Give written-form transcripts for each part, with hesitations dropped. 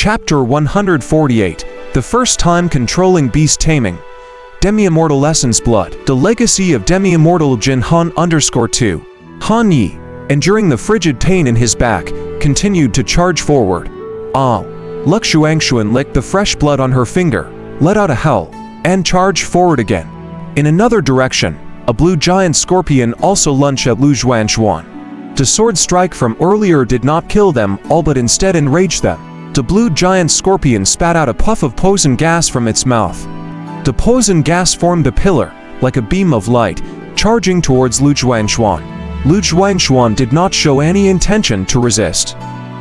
Chapter 148, The First Time Controlling Beast Taming. Demi-Immortal Essence Blood. The Legacy of Demi-Immortal Jin Han _2. Han Yi, enduring the frigid pain in his back, continued to charge forward. Luk Shuangshuan licked the fresh blood on her finger, let out a howl, and charged forward again. In another direction, a blue giant scorpion also lunged at Lu Zhuanshuan. The sword strike from earlier did not kill them all but instead enraged them. The blue giant scorpion spat out a puff of poison gas from its mouth. The poison gas formed a pillar, like a beam of light, charging towards Lu Zhuanshuan. Lu Zhuanshuan did not show any intention to resist.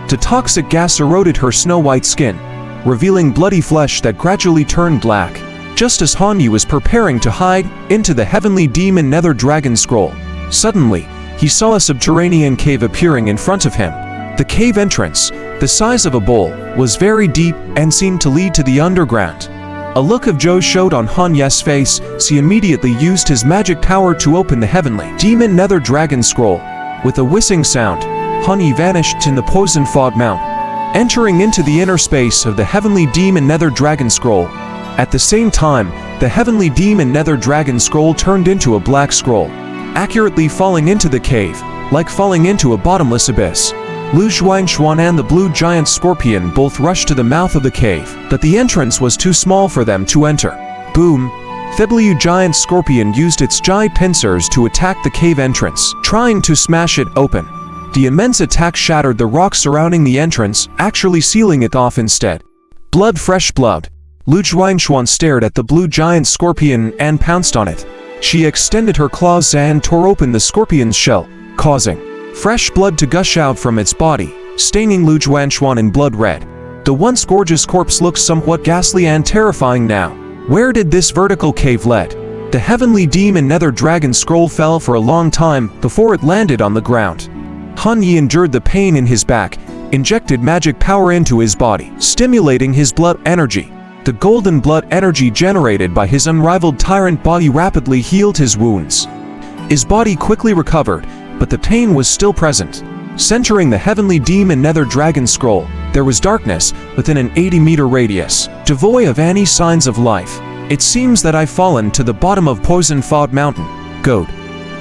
The toxic gas eroded her snow-white skin, revealing bloody flesh that gradually turned black. Just as Han Yi was preparing to hide into the heavenly demon nether dragon scroll, suddenly, he saw a subterranean cave appearing in front of him. The cave entrance, the size of a bowl, was very deep and seemed to lead to the underground. A look of joy showed on Han Yi's face, so he immediately used his magic power to open the heavenly demon nether dragon scroll. With a whizzing sound, Han Yi vanished in the poison fog mountain, entering into the inner space of the heavenly demon nether dragon scroll. At the same time, the heavenly demon nether dragon scroll turned into a black scroll, accurately falling into the cave, like falling into a bottomless abyss. Lu Zhuanshuan and the blue giant scorpion both rushed to the mouth of the cave, but the entrance was too small for them to enter. Boom! The blue giant scorpion used its giant pincers to attack the cave entrance, trying to smash it open. The immense attack shattered the rock surrounding the entrance, actually sealing it off instead. Blood, fresh blood. Lu Zhuanshuan stared at the blue giant scorpion and pounced on it. She extended her claws and tore open the scorpion's shell, causing fresh blood to gush out from its body, staining Lu Zhuanshuan in blood red. The once gorgeous corpse looked somewhat ghastly and terrifying now. Where did this vertical cave lead? The heavenly demon nether dragon scroll fell for a long time before it landed on the ground. Han Yi endured the pain in his back, injected magic power into his body, stimulating his blood energy. The golden blood energy generated by his unrivaled tyrant body rapidly healed his wounds. His body quickly recovered, but the pain was still present. Centering the heavenly demon nether dragon scroll, there was darkness within an 80-meter radius, devoid of any signs of life. It seems that I've fallen to the bottom of Poison Fog Mountain. Good.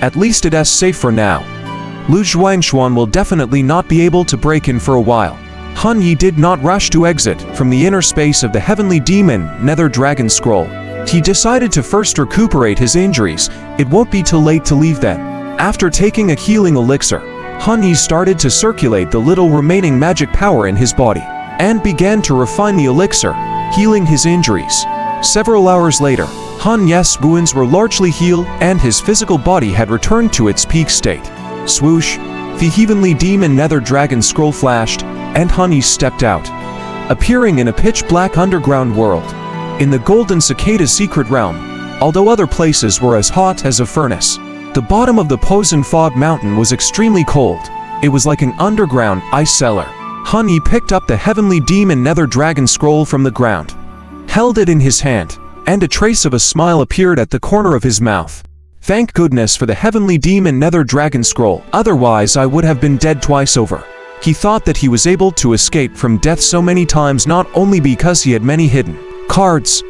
At least it is safe for now. Lu Zhuanshuan will definitely not be able to break in for a while. Han Yi did not rush to exit from the inner space of the heavenly demon nether dragon scroll. He decided to first recuperate his injuries. It won't be too late to leave then. After taking a healing elixir, Han Yi started to circulate the little remaining magic power in his body, and began to refine the elixir, healing his injuries. Several hours later, Han Yi's wounds were largely healed and his physical body had returned to its peak state. Swoosh! The heavenly demon nether dragon scroll flashed, and Han Yi stepped out, appearing in a pitch-black underground world. In the golden cicada secret realm, although other places were as hot as a furnace, the bottom of the Poison Fog Mountain was extremely cold. It was like an underground ice cellar. Han Yi picked up the heavenly demon nether dragon scroll from the ground, held it in his hand, and a trace of a smile appeared at the corner of his mouth. Thank goodness for the heavenly demon nether dragon scroll, otherwise I would have been dead twice over. He thought that he was able to escape from death so many times not only because he had many hidden cards,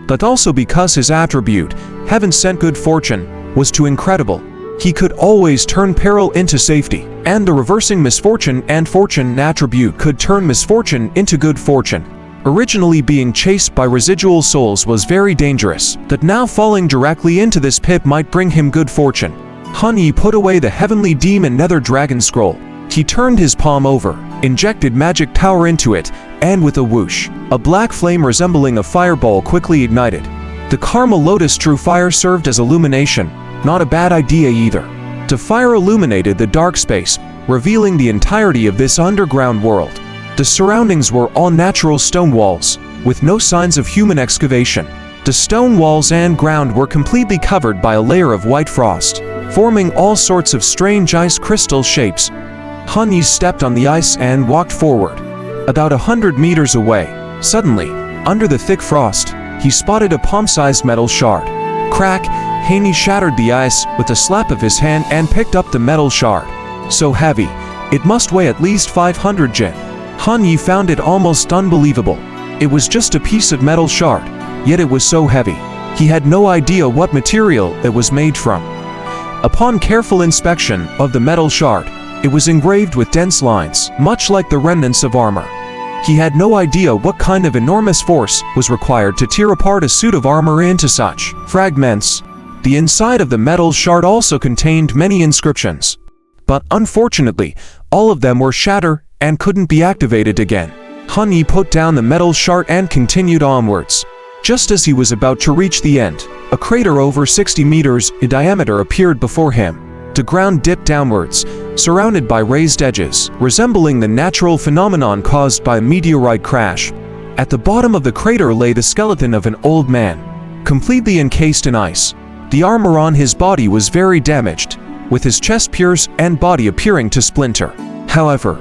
but also because his attribute, Heaven Sent Good Fortune, was too incredible. He could always turn peril into safety, and the reversing misfortune and fortune attribute could turn misfortune into good fortune. Originally being chased by residual souls was very dangerous, but now falling directly into this pit might bring him good fortune. Han Yi put away the heavenly demon nether dragon scroll. He turned his palm over, injected magic power into it, and with a whoosh, a black flame resembling a fireball quickly ignited. The Karma Lotus True Fire served as illumination, not a bad idea either. The fire illuminated the dark space, revealing the entirety of this underground world. The surroundings were all natural stone walls, with no signs of human excavation. The stone walls and ground were completely covered by a layer of white frost, forming all sorts of strange ice crystal shapes. Han Yi stepped on the ice and walked forward. About 100 meters away, suddenly, under the thick frost, he spotted a palm-sized metal shard. Crack! Han Yi shattered the ice with a slap of his hand and picked up the metal shard. So heavy, it must weigh at least 500 jin. Han Yi found it almost unbelievable. It was just a piece of metal shard, yet it was so heavy. He had no idea what material it was made from. Upon careful inspection of the metal shard, it was engraved with dense lines, much like the remnants of armor. He had no idea what kind of enormous force was required to tear apart a suit of armor into such fragments. The inside of the metal shard also contained many inscriptions. But unfortunately, all of them were shattered and couldn't be activated again. Han Yi put down the metal shard and continued onwards. Just as he was about to reach the end, a crater over 60 meters in diameter appeared before him. The ground dipped downwards, surrounded by raised edges, resembling the natural phenomenon caused by a meteorite crash. At the bottom of the crater lay the skeleton of an old man, completely encased in ice. The armor on his body was very damaged, with his chest pierced and body appearing to splinter. However,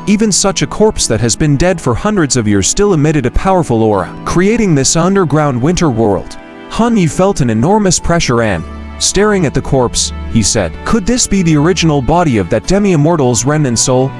even such a corpse that has been dead for hundreds of years still emitted a powerful aura, creating this underground winter world. Han Yi felt an enormous pressure and, staring at the corpse, he said, "Could this be the original body of that demi-immortal's remnant soul?"